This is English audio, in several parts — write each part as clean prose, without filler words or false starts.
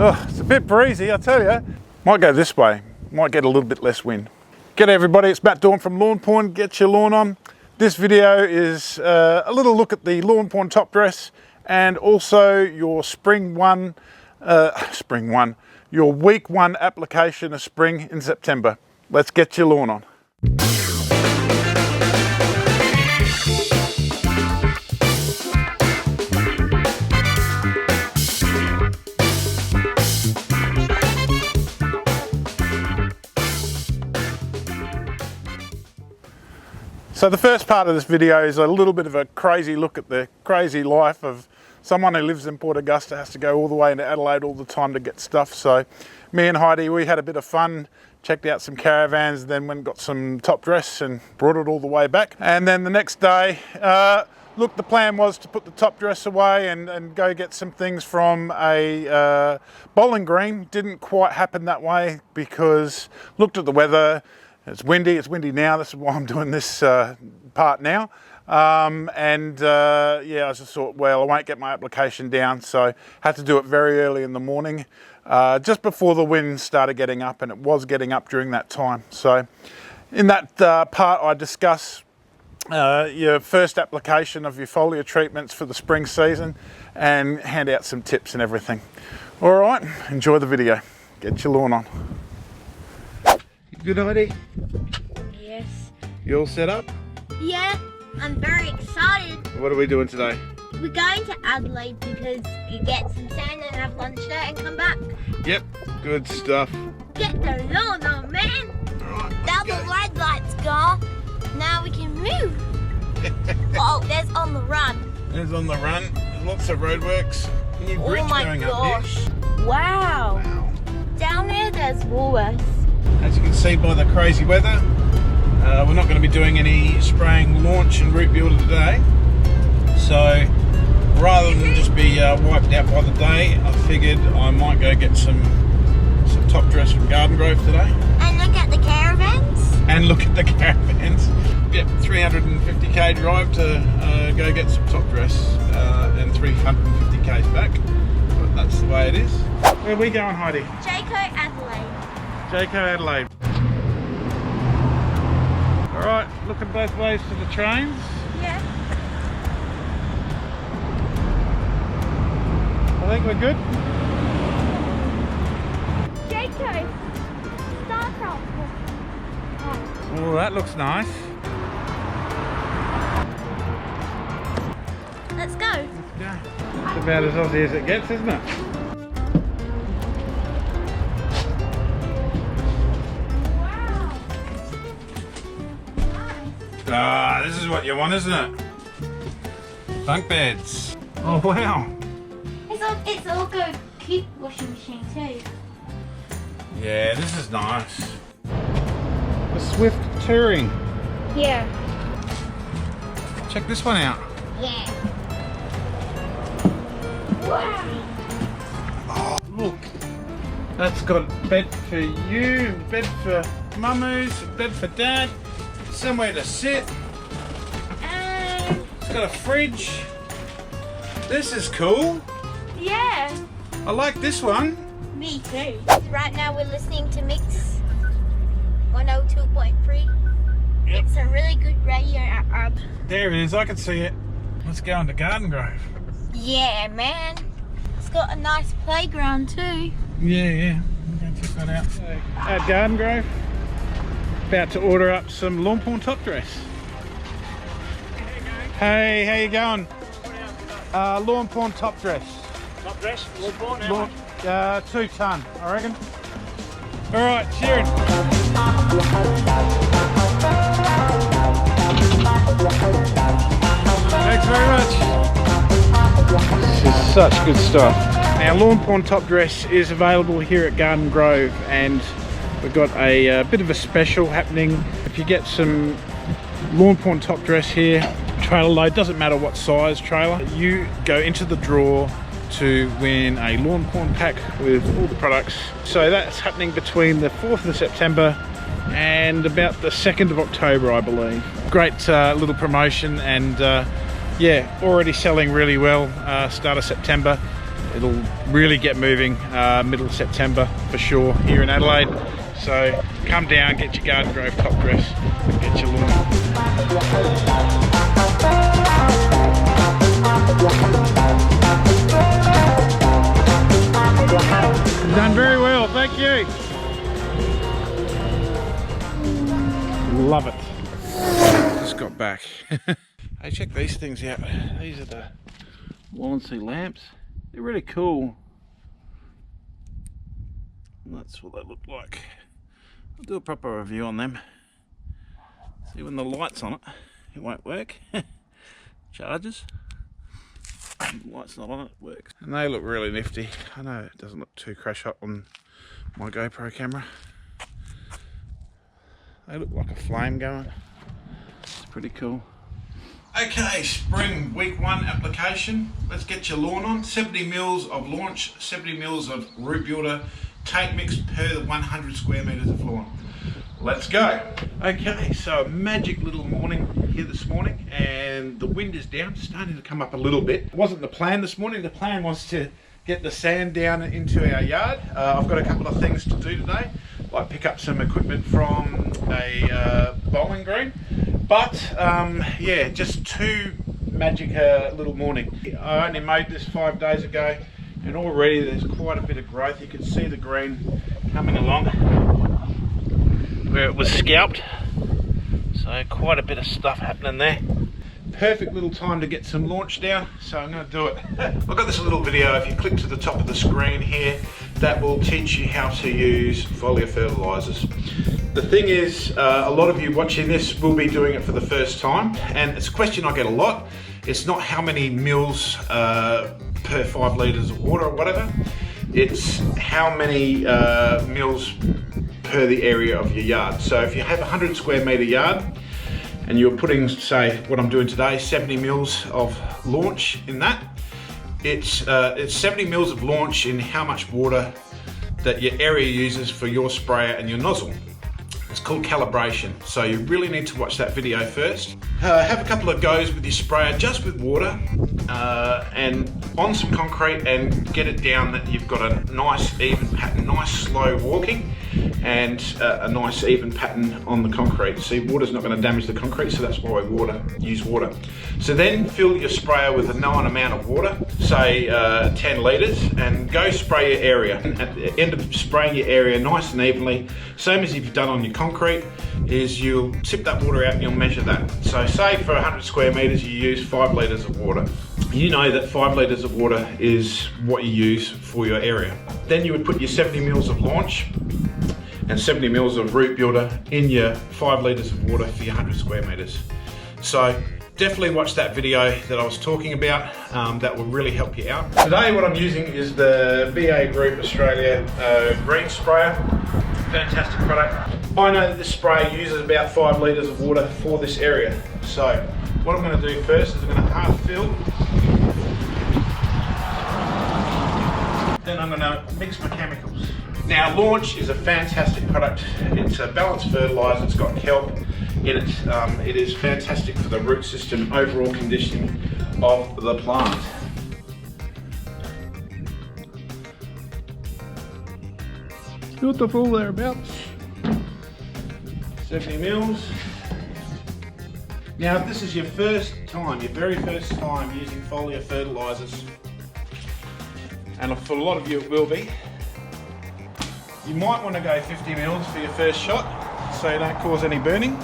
Oh, it's a bit breezy, I tell you. Might go this way, might get a little bit less wind. G'day everybody, it's Matt Dawn from Lawnporn, Get Your Lawn On. This video is a little look at the Lawnporn top dress and also your your week one application of spring in September. Let's get your lawn on. So the first part of this video is a little bit of a crazy look at the crazy life of someone who lives in Port Augusta, has to go all the way into Adelaide all the time to get stuff. So me and Heidi, we had a bit of fun, checked out some caravans, then went and got some top dress and brought it all the way back. And then the next day, look, the plan was to put the top dress away and go get some things from a bowling green. Didn't quite happen that way because looked at the weather. It's windy now, this is why I'm doing this part now. Yeah, I just thought, well, I won't get my application down, so had to do it very early in the morning, just before the wind started getting up, and it was getting up during that time. So in that part I discuss your first application of your foliar treatments for the spring season and hand out some tips and everything. All right, enjoy the video. Get your lawn on. Good, Heidi? Yes. You all set up? Yeah, I'm very excited. What are we doing today? We're going to Adelaide because you get some sand and have lunch there and come back. Yep, good stuff. Get the lawn on, man. Alright, Now the red light's gone. Now we can move. Oh, there's on the run. There's on the run. There's lots of roadworks. New bridge going up here. Wow. Down there's Woolworths. As you can see by the crazy weather, we're not going to be doing any spraying launch and root builder today. So rather than just be wiped out by the day, I figured I might go get some top dress from Garden Grove today. And look at the caravans. And look at the caravans. Yep, 350k drive to go get some top dress and 350 k's back. But that's the way it is. Where are we going, Heidi? Jaco Adelaide. Jaco Adelaide. Alright, looking both ways to the trains. Yeah. I think we're good. Jaco. Start off. Oh, that looks nice. Let's go. Let's go. It's about as Aussie as it gets, isn't it? Ah, this is what you want, isn't it? Bunk beds. Oh wow. It's all good keep washing machine too. Yeah, this is nice. A Swift Touring. Yeah. Check this one out. Yeah. Wow. Oh, look. That's got a bed for you, a bed for mummies, a bed for dad, somewhere to sit. It's got a fridge. This is cool. Yeah. I like this one. Me too. Right now we're listening to Mix 102.3. Yep. It's a really good radio app. There it is, I can see it. Let's go into Garden Grove. Yeah, man. It's got a nice playground too. Yeah. I'm going to check that out. So, at Garden Grove, about to order up some Lawnporn top dress. Hey, how you going? Lawnporn top dress. Top dress? Lawnporn? How much? 2 ton, I reckon. All right, cheering. Thanks very much. This is such good stuff. Now, Lawnporn top dress is available here at Garden Grove, and we've got a bit of a special happening. If you get some Lawnporn top dress here, trailer load, doesn't matter what size trailer, you go into the draw to win a Lawnporn pack with all the products. So that's happening between the 4th of September and about the 2nd of October, I believe. Great little promotion, and yeah, already selling really well. Start of September. it'll really get moving middle of September for sure here in Adelaide. So come down, get your garden grove top dress, and get your lawn. Done very well, thank you. Love it. Just got back. Hey, check these things out. These are the Lawnies lamps. They're really cool. And that's what they look like. I'll do a proper review on them. See, when the light's on it, it won't work. Charges. When the light's not on it, it works. And they look really nifty. I know it doesn't look too crash hot on my GoPro camera. They look like a flame going. It's pretty cool. Okay, spring week 1 application. Let's get your lawn on. 70 mils of launch, 70 mils of root builder, tank mix per 100 square meters of lawn. Let's go. Okay, so a magic little morning here this morning, and the wind is down, starting to come up a little bit. It wasn't the plan this morning. The plan was to get the sand down into our yard. I've got a couple of things to do today, like pick up some equipment from a bowling green. But yeah, just too magic little morning. I only made this 5 days ago, and already there's quite a bit of growth. You can see the green coming along where it was scalped. So quite a bit of stuff happening there. Perfect little time to get some launch down, so I'm going to do it. I've got this little video. If you click to the top of the screen here, that will teach you how to use foliar fertilizers. The thing is, a lot of you watching this will be doing it for the first time, and it's a question I get a lot. It's not how many mils per 5 litres of water or whatever. It's how many mils per the area of your yard. So if you have a 100 square metre yard, and you're putting, say, what I'm doing today, 70 mils of launch in that, it's 70 mils of launch in how much water that your area uses for your sprayer and your nozzle. It's called calibration, so you really need to watch that video first. Have a couple of goes with your sprayer, just with water, and on some concrete, and get it down that you've got a nice even pattern, nice slow walking, and a nice even pattern on the concrete. See, water's not going to damage the concrete, so that's why we use water. So then fill your sprayer with a known amount of water, say 10 litres, and go spray your area. And at the end of spraying your area nice and evenly, same as if you've done on your concrete, is you'll tip that water out and you'll measure that. So say for 100 square metres you use 5 litres of water. You know that 5 litres of water is what you use for your area. Then you would put your 70 mils of launch and 70 mils of root builder in your 5 litres of water for your 100 square metres. So definitely watch that video that I was talking about. That will really help you out. Today what I'm using is the BA Group Australia green sprayer. Fantastic product. I know that this sprayer uses about 5 litres of water for this area. So what I'm going to do first is I'm going to half fill. Then I'm going to mix my chemicals. Now, Launch is a fantastic product. It's a balanced fertiliser. It's got kelp in it. It is fantastic for the root system, overall conditioning of the plant. Beautiful thereabouts. 70 mils. Now, if this is your first time, your very first time using foliar fertilisers, and for a lot of you it will be, you might want to go 50 mils for your first shot so you don't cause any burning.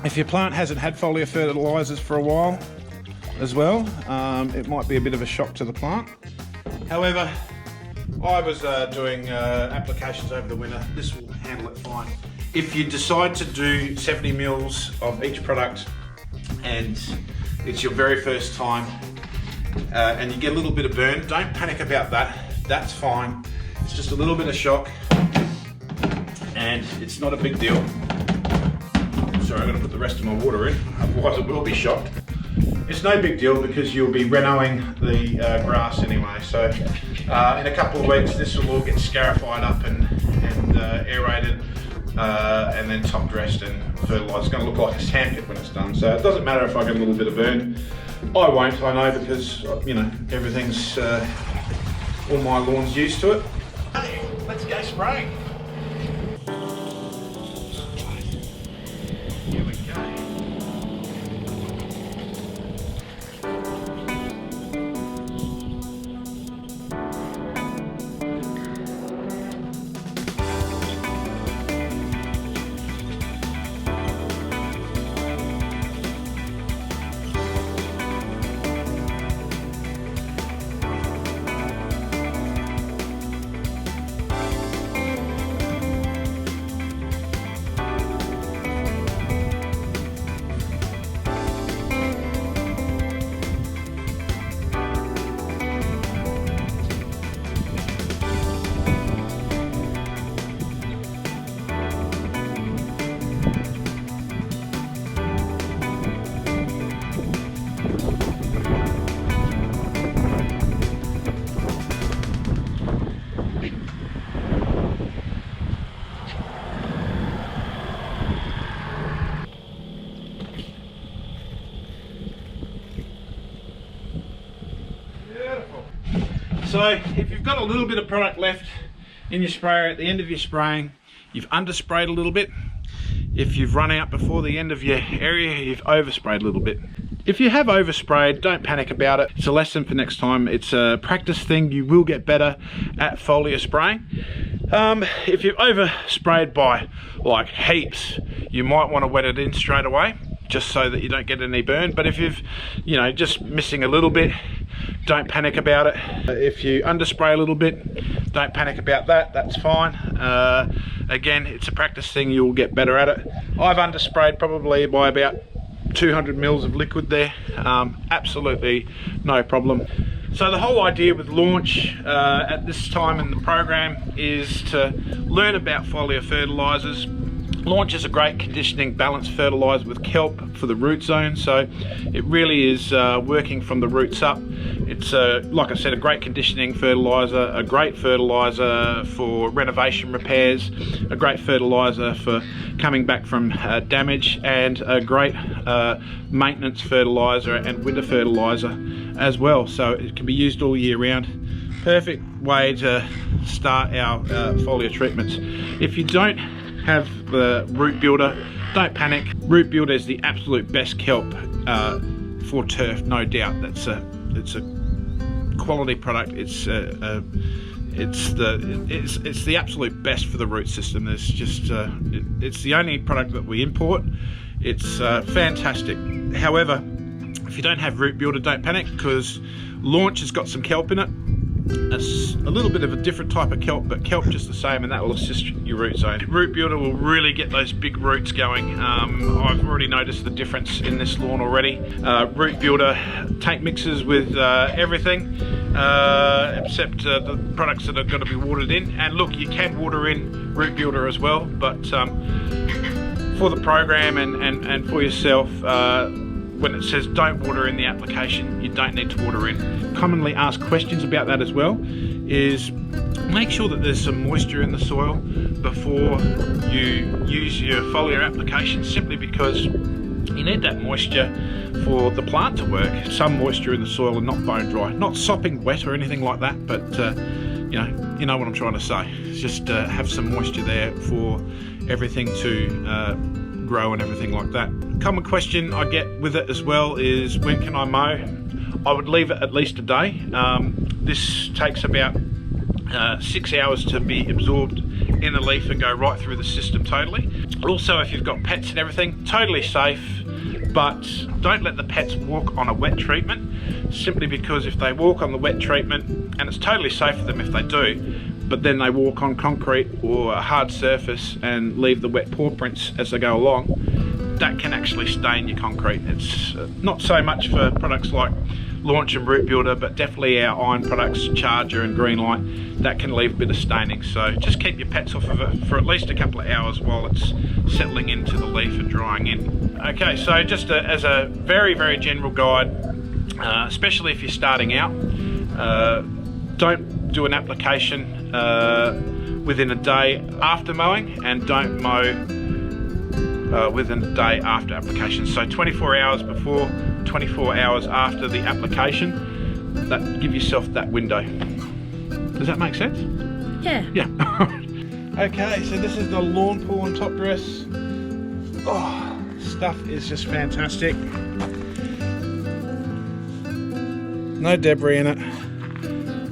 If your plant hasn't had foliar fertilisers for a while as well, it might be a bit of a shock to the plant. However, I was doing applications over the winter. This will handle it fine. If you decide to do 70 mils of each product and it's your very first time and you get a little bit of burn, don't panic about that. That's fine. It's just a little bit of shock and it's not a big deal. Sorry, I'm going to put the rest of my water in, otherwise it will be shocked. It's no big deal because you'll be Renoing the grass anyway. So in a couple of weeks this will all get scarified up and aerated and then top dressed and fertilised. It's going to look like a sandpit when it's done. So it doesn't matter if I get a little bit of burn. I won't, I know, because you know everything's all my lawn's used to it. Let's go spraying. Here we go. So if you've got a little bit of product left in your sprayer at the end of your spraying, you've undersprayed a little bit. If you've run out before the end of your area, you've oversprayed a little bit. If you have oversprayed, don't panic about it. It's a lesson for next time. It's a practice thing. You will get better at foliar spraying. If you've oversprayed by like heaps, you might want to wet it in straight away, just so that you don't get any burn. But if you've, you know, just missing a little bit, don't panic about it. If you underspray a little bit, don't panic about that, that's fine. Again, it's a practice thing, you'll get better at it. I've undersprayed probably by about 200 mils of liquid there, absolutely no problem. So the whole idea with launch at this time in the program is to learn about foliar fertilizers. Launch is a great conditioning balanced fertilizer with kelp for the root zone, so it really is working from the roots up. It's like I said, a great conditioning fertilizer, a great fertilizer for renovation repairs, a great fertilizer for coming back from damage, and a great maintenance fertilizer and winter fertilizer as well. So it can be used all year round. Perfect way to start our foliar treatments. If you don't have the root builder, don't panic. Root builder is the absolute best kelp for turf, no doubt. It's a quality product. It's the absolute best for the root system. There's just it's the only product that we import. It's fantastic. However, if you don't have root builder, don't panic, because Launch has got some kelp in it. It's a little bit of a different type of kelp, but kelp just the same, and that will assist your root zone. Root builder will really get those big roots going. I've already noticed the difference in this lawn already. Root builder tank mixes with everything except the products that are going to be watered in. And look, you can water in root builder as well, but for the program and for yourself, when it says don't water in the application, you don't need to water in. Commonly asked questions about that as well is make sure that there's some moisture in the soil before you use your foliar application, simply because you need that moisture for the plant to work. Some moisture in the soil and not bone dry, not sopping wet or anything like that, but you know what I'm trying to say. It's just have some moisture there for everything to grow and everything like that. Common question I get with it as well is, when can I mow? I would leave it at least a day. This takes about 6 hours to be absorbed in the leaf and go right through the system totally. Also, if you've got pets and everything, totally safe, but don't let the pets walk on a wet treatment, simply because if they walk on the wet treatment, and it's totally safe for them if they do, but then they walk on concrete or a hard surface and leave the wet paw prints as they go along, that can actually stain your concrete. It's not so much for products like Launch and Root Builder, but definitely our iron products, Charger and Greenlight, that can leave a bit of staining. So just keep your pets off of it for at least a couple of hours while it's settling into the leaf and drying in. Okay, so just as a very, very general guide, especially if you're starting out, don't do an application within a day after mowing, and don't mow within a day after application. So 24 hours before, 24 hours after the application, that give yourself that window. Does that make sense? Yeah. Yeah. Okay, so this is the Lawnporn top dress. Oh, stuff is just fantastic. No debris in it.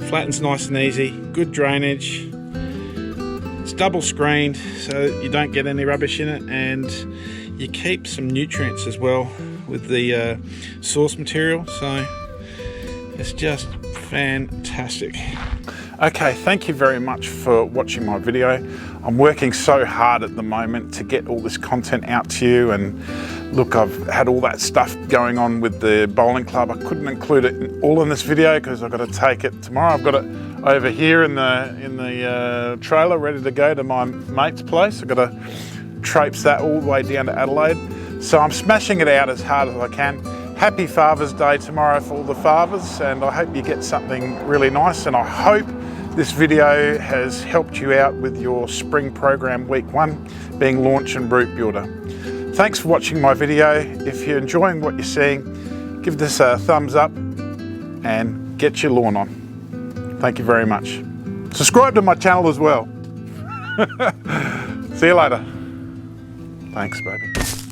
Flattens nice and easy. Good drainage. It's double screened so that you don't get any rubbish in it, and you keep some nutrients as well with the source material. So it's just fantastic. Okay, thank you very much for watching my video. I'm working so hard at the moment to get all this content out to you, and look, I've had all that stuff going on with the bowling club. I couldn't include it all in this video because I've got to take it tomorrow. I've got it over here in the trailer ready to go to my mate's place. I've got to traipse that all the way down to Adelaide. So I'm smashing it out as hard as I can. Happy Father's Day tomorrow for all the fathers, and I hope you get something really nice, and I hope this video has helped you out with your spring program week 1 being launch and root builder. Thanks for watching my video. If you're enjoying what you're seeing, give this a thumbs up and get your lawn on. Thank you very much. Subscribe to my channel as well. See you later. Thanks, baby.